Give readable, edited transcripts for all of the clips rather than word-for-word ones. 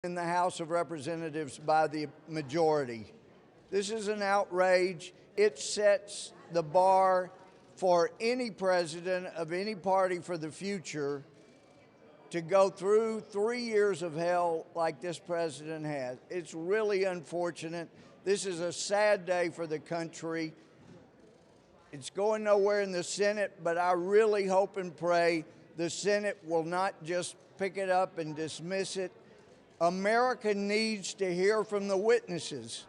in the House of Representatives by the majority. This is an outrage. It sets the bar for any president of any party for the future to go through 3 years of hell like this president has. It's really unfortunate. This is a sad day for the country. It's going nowhere in the Senate, but I really hope and pray the Senate will not just pick it up and dismiss it. America needs to hear from the witnesses,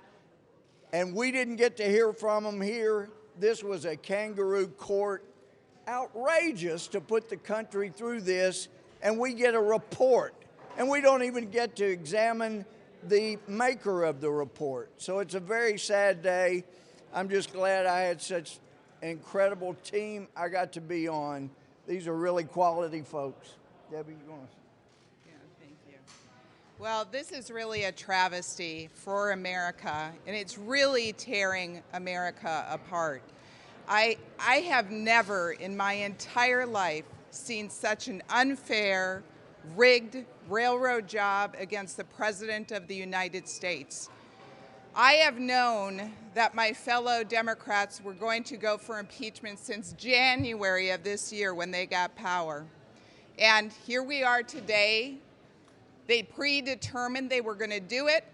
and we didn't get to hear from them here. This was a kangaroo court. Outrageous to put the country through this, and we get a report, and we don't even get to examine the maker of the report. So it's a very sad day. I'm just glad I had such an incredible team I got to be on. These are really quality folks. Debbie, you want to? Well, this is really a travesty for America, and it's really tearing America apart. I have never in my entire life seen such an unfair, rigged railroad job against the President of the United States. I have known that my fellow Democrats were going to go for impeachment since January of this year when they got power. And here we are today. They predetermined they were going to do it,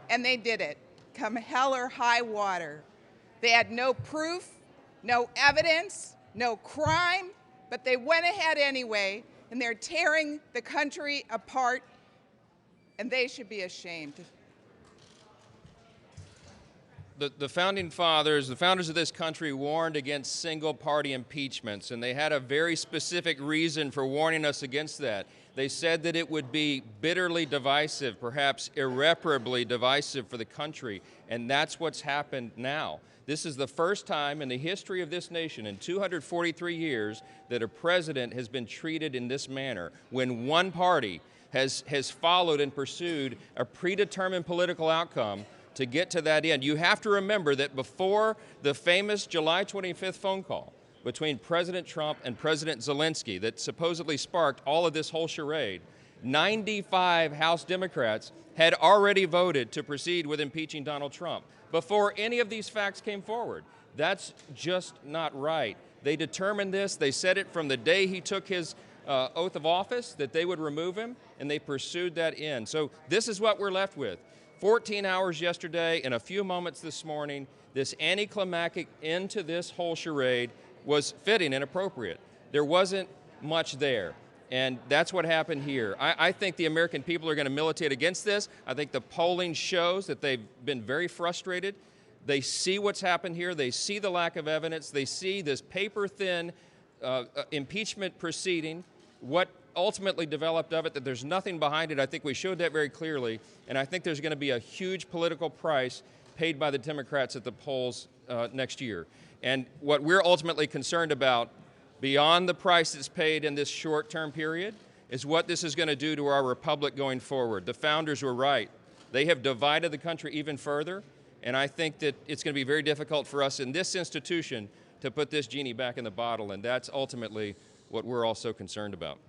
and they did it, come hell or high water. They had no proof, no evidence, no crime, but they went ahead anyway, and they're tearing the country apart, and they should be ashamed. The founding fathers, the founders of this country, warned against single-party impeachments, and they had a very specific reason for warning us against that. They said that it would be bitterly divisive, perhaps irreparably divisive for the country, and that's what's happened now. This is the first time in the history of this nation, in 243 years, that a president has been treated in this manner, when one party has followed and pursued a predetermined political outcome to get to that end. You have to remember that before the famous July 25th phone call between President Trump and President Zelensky that supposedly sparked all of this whole charade, 95 House Democrats had already voted to proceed with impeaching Donald Trump before any of these facts came forward. That's just not right. They determined this. They said it from the day he took his oath of office that they would remove him, and they pursued that end. So this is what we're left with. 14 hours yesterday and a few moments this morning, this anticlimactic end to this whole charade was fitting and appropriate. There wasn't much there, and that's what happened here. I think the American people are going to militate against this. I think the polling shows that they've been very frustrated. They see what's happened here. They see the lack of evidence. They see this paper-thin impeachment proceeding, what ultimately developed of it, that there's nothing behind it. I think we showed that very clearly, and I think there's going to be a huge political price paid by the Democrats at the polls next year. And what we're ultimately concerned about, beyond the price that's paid in this short-term period, is what this is going to do to our republic going forward. The founders were right. They have divided the country even further, and I think that it's going to be very difficult for us in this institution to put this genie back in the bottle, and that's ultimately what we're all so concerned about.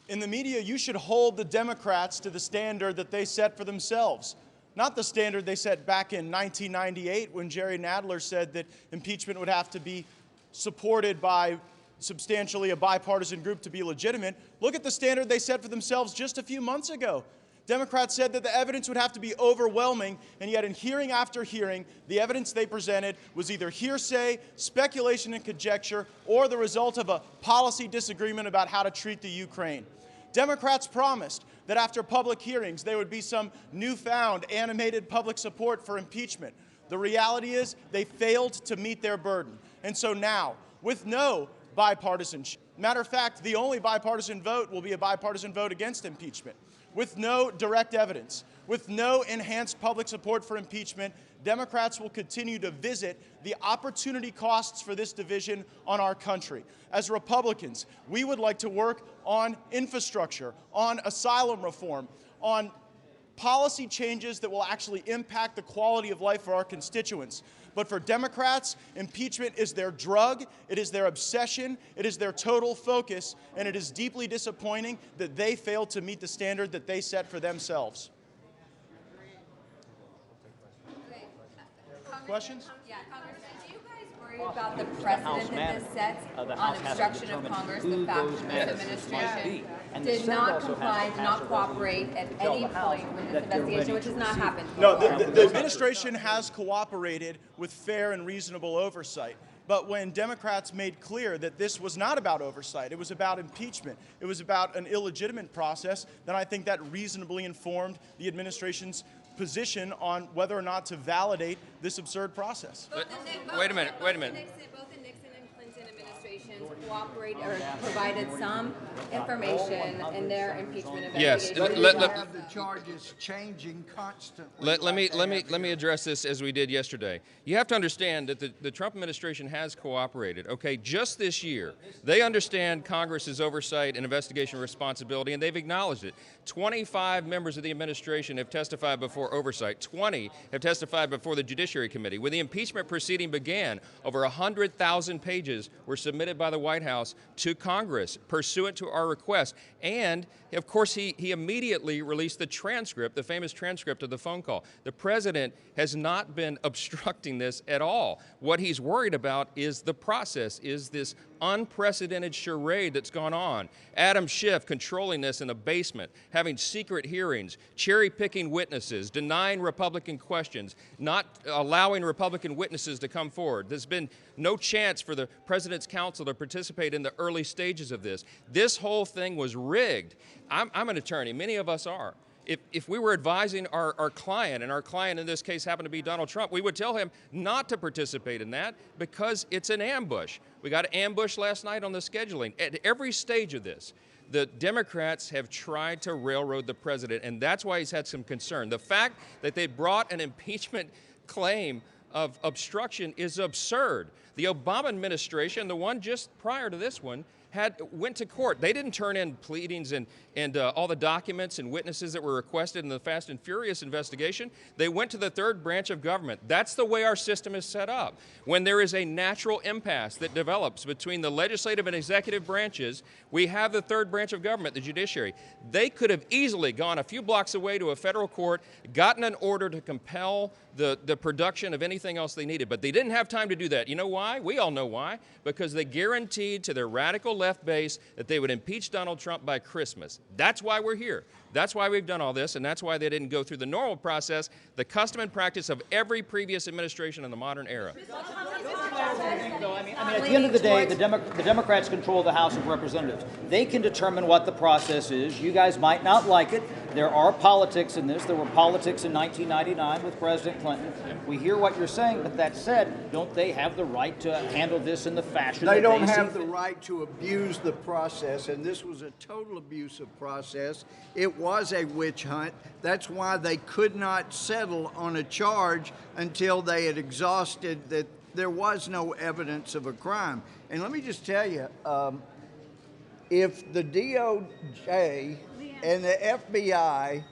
In the media, you should hold the Democrats to the standard that they set for themselves, not the standard they set back in 1998 when Jerry Nadler said that impeachment would have to be supported by substantially a bipartisan group to be legitimate. Look at the standard they set for themselves just a few months ago. Democrats said that the evidence would have to be overwhelming, and yet in hearing after hearing, the evidence they presented was either hearsay, speculation and conjecture, or the result of a policy disagreement about how to treat the Ukraine. Democrats promised that after public hearings, there would be some newfound animated public support for impeachment. The reality is they failed to meet their burden. And so now, with no bipartisanship, matter of fact, the only bipartisan vote will be a bipartisan vote against impeachment. With no direct evidence, with no enhanced public support for impeachment, Democrats will continue to visit the opportunity costs for this division on our country. As Republicans, we would like to work on infrastructure, on asylum reform, on policy changes that will actually impact the quality of life for our constituents. But for Democrats, impeachment is their drug, it is their obsession, it is their total focus, and it is deeply disappointing that they failed to meet the standard that they set for themselves. Questions? Yeah, Congressman, do you guys worry about the precedent that this sets on obstruction of Congress? The fact that this administration did not comply, did not cooperate at any point with this investigation, which has not happened. No, the administration has cooperated with fair and reasonable oversight. But when Democrats made clear that this was not about oversight, it was about impeachment, it was about an illegitimate process, then I think that reasonably informed the administration's position on whether or not to validate this absurd process. Wait a minute. Both the Nixon and Clinton administrations cooperated or provided some information in their impeachment Yes. investigation. Have the charges changing constantly. Let me address this as we did yesterday. You have to understand that the Trump administration has cooperated. Okay, just this year, they understand Congress's oversight and investigation responsibility, and they've acknowledged it. 25 members of the administration have testified before oversight. 20 have testified before the Judiciary Committee. When the impeachment proceeding began, over 100,000 pages were submitted by the White House to Congress pursuant to our request. And, of course, he immediately released the transcript, the famous transcript of the phone call. The president has not been obstructing this at all. What he's worried about is the process, is this unprecedented charade that's gone on. Adam Schiff controlling this in the basement, having secret hearings, cherry-picking witnesses, denying Republican questions, not allowing Republican witnesses to come forward. There's been no chance for the President's counsel to participate in the early stages of this. This whole thing was rigged. I'm an attorney. Many of us are. If we were advising our client, and our client in this case happened to be Donald Trump, we would tell him not to participate in that because it's an ambush. We got an ambush last night on the scheduling. At every stage of this, the Democrats have tried to railroad the president, and that's why he's had some concern. The fact that they brought an impeachment claim of obstruction is absurd. The Obama administration, the one just prior to this one, went to court. They didn't turn in pleadings and all the documents and witnesses that were requested in the Fast and Furious investigation. They went to the third branch of government. That's the way our system is set up. When there is a natural impasse that develops between the legislative and executive branches, we have the third branch of government, the judiciary. They could have easily gone a few blocks away to a federal court, gotten an order to compel the production of anything else they needed, but they didn't have time to do that. You know why? We all know why. Because they guaranteed to their radical left base that they would impeach Donald Trump by Christmas. That's why we're here. That's why we've done all this, and that's why they didn't go through the normal process, the custom and practice of every previous administration in the modern era. At the end of the day, the Democrats control the House of Representatives. They can determine what the process is. You guys might not like it. There are politics in this. There were politics in 1999 with President Clinton. We hear what you're saying, but that said, don't they have the right to handle this in the fashion that They don't see have the fit? right to abuse the process, and this was a total abusive process. It was a witch hunt. That's why they could not settle on a charge until they had exhausted that there was no evidence of a crime. And let me just tell you, if the DOJ and the FBI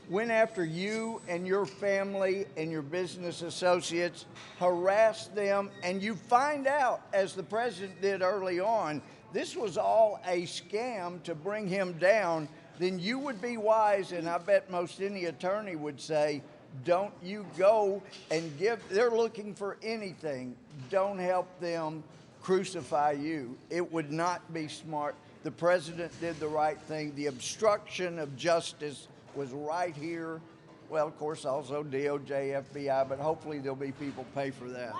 went after you and your family and your business associates, harassed them, and you find out, as the president did early on, this was all a scam to bring him down, then you would be wise, and I bet most any attorney would say, don't you go and they're looking for anything. Don't help them crucify you. It would not be smart. The president did the right thing. The obstruction of justice was right here. Well, of course, also DOJ, FBI, but hopefully there'll be people pay for that.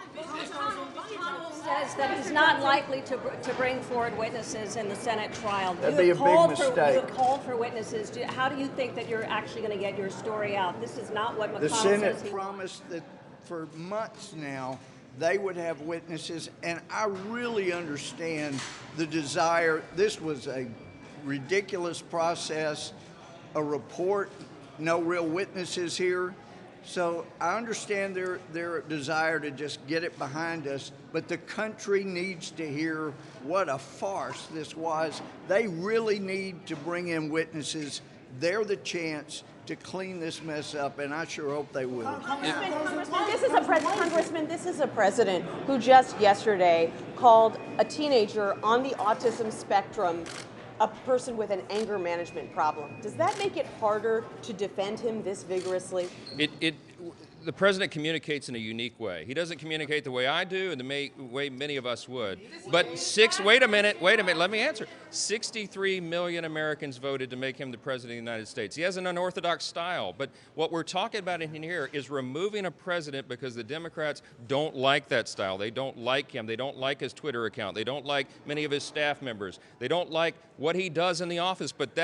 Says that he's not likely to bring forward witnesses in the Senate trial. That'd be a big mistake. You have called for witnesses. How do you think that you're actually going to get your story out? This is not what McConnell The says Senate he promised that for months now they would have witnesses, and I really understand the desire. This was a ridiculous process, a report, no real witnesses here. So I understand their desire to just get it behind us, but the country needs to hear what a farce this was. They really need to bring in witnesses. they're the chance to clean this mess up, and I sure hope they will. Congressman, this is a president who just yesterday called a teenager on the autism spectrum a person with an anger management problem. Does that make it harder to defend him this vigorously? The president communicates in a unique way. He doesn't communicate the way I do and the way many of us would. But wait a minute, let me answer. 63 million Americans voted to make him the president of the United States. He has an unorthodox style, but what we're talking about in here is removing a president because the Democrats don't like that style. They don't like him. They don't like his Twitter account. They don't like many of his staff members. They don't like what he does in the office, but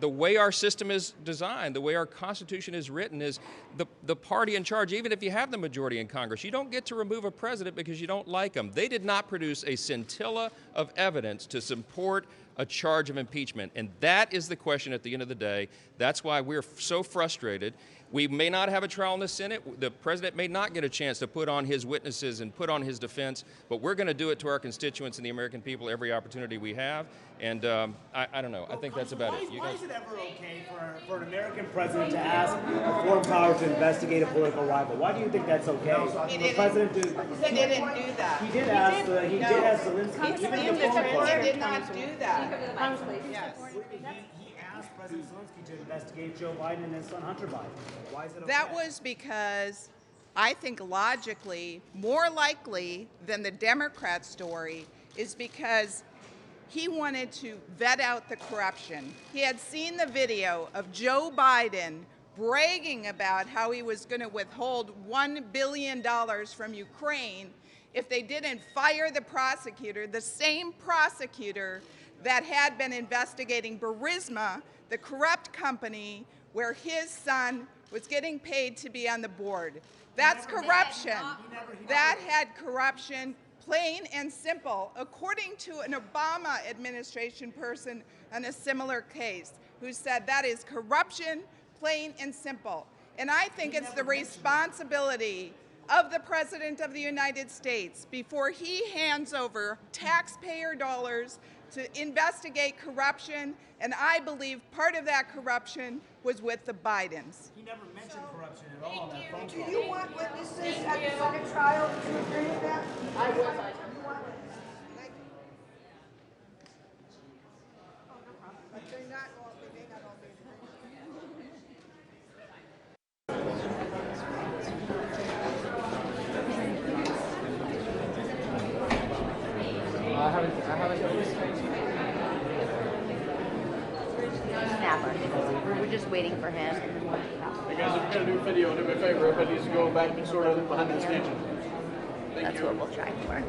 the way our system is designed, the way our Constitution is written, is the party in charge. Even if you have the majority in Congress, you don't get to remove a president because you don't like him. They did not produce a scintilla of evidence to support a charge of impeachment, and that is the question at the end of the day. That's why we're so frustrated. We may not have a trial in the Senate. The president may not get a chance to put on his witnesses and put on his defense, but we're going to do it to our constituents and the American people every opportunity we have. And I don't know. I think that's about it. Why is it ever okay for an American president to ask a foreign power to investigate a political rival? Why do you think that's okay? He didn't do that. He did ask Zelensky. He did not do that. Yes. He asked President Zelensky to investigate Joe Biden and his son Hunter Biden. Why is it okay? That was because I think logically, more likely than the Democrat story, is because he wanted to vet out the corruption. He had seen the video of Joe Biden bragging about how he was going to withhold $1 billion from Ukraine if they didn't fire the prosecutor, the same prosecutor that had been investigating Burisma, the corrupt company where his son was getting paid to be on the board. That's corruption. That had corruption, plain and simple, according to an Obama administration person on a similar case who said that is corruption, plain and simple. And I think it's the responsibility of the President of the United States, before he hands over taxpayer dollars to investigate corruption, and I believe part of that corruption was with the Bidens. He never mentioned corruption at all on that phone Do call. you want witnesses at the Senate trial to agree with that? I would. But they're not all, they may not all be. Snapper. We're just waiting for him. Hey guys, if you're going to do a video, do me a favor. Everybody needs to go back and sort of behind the stanchion. That's what we'll try for.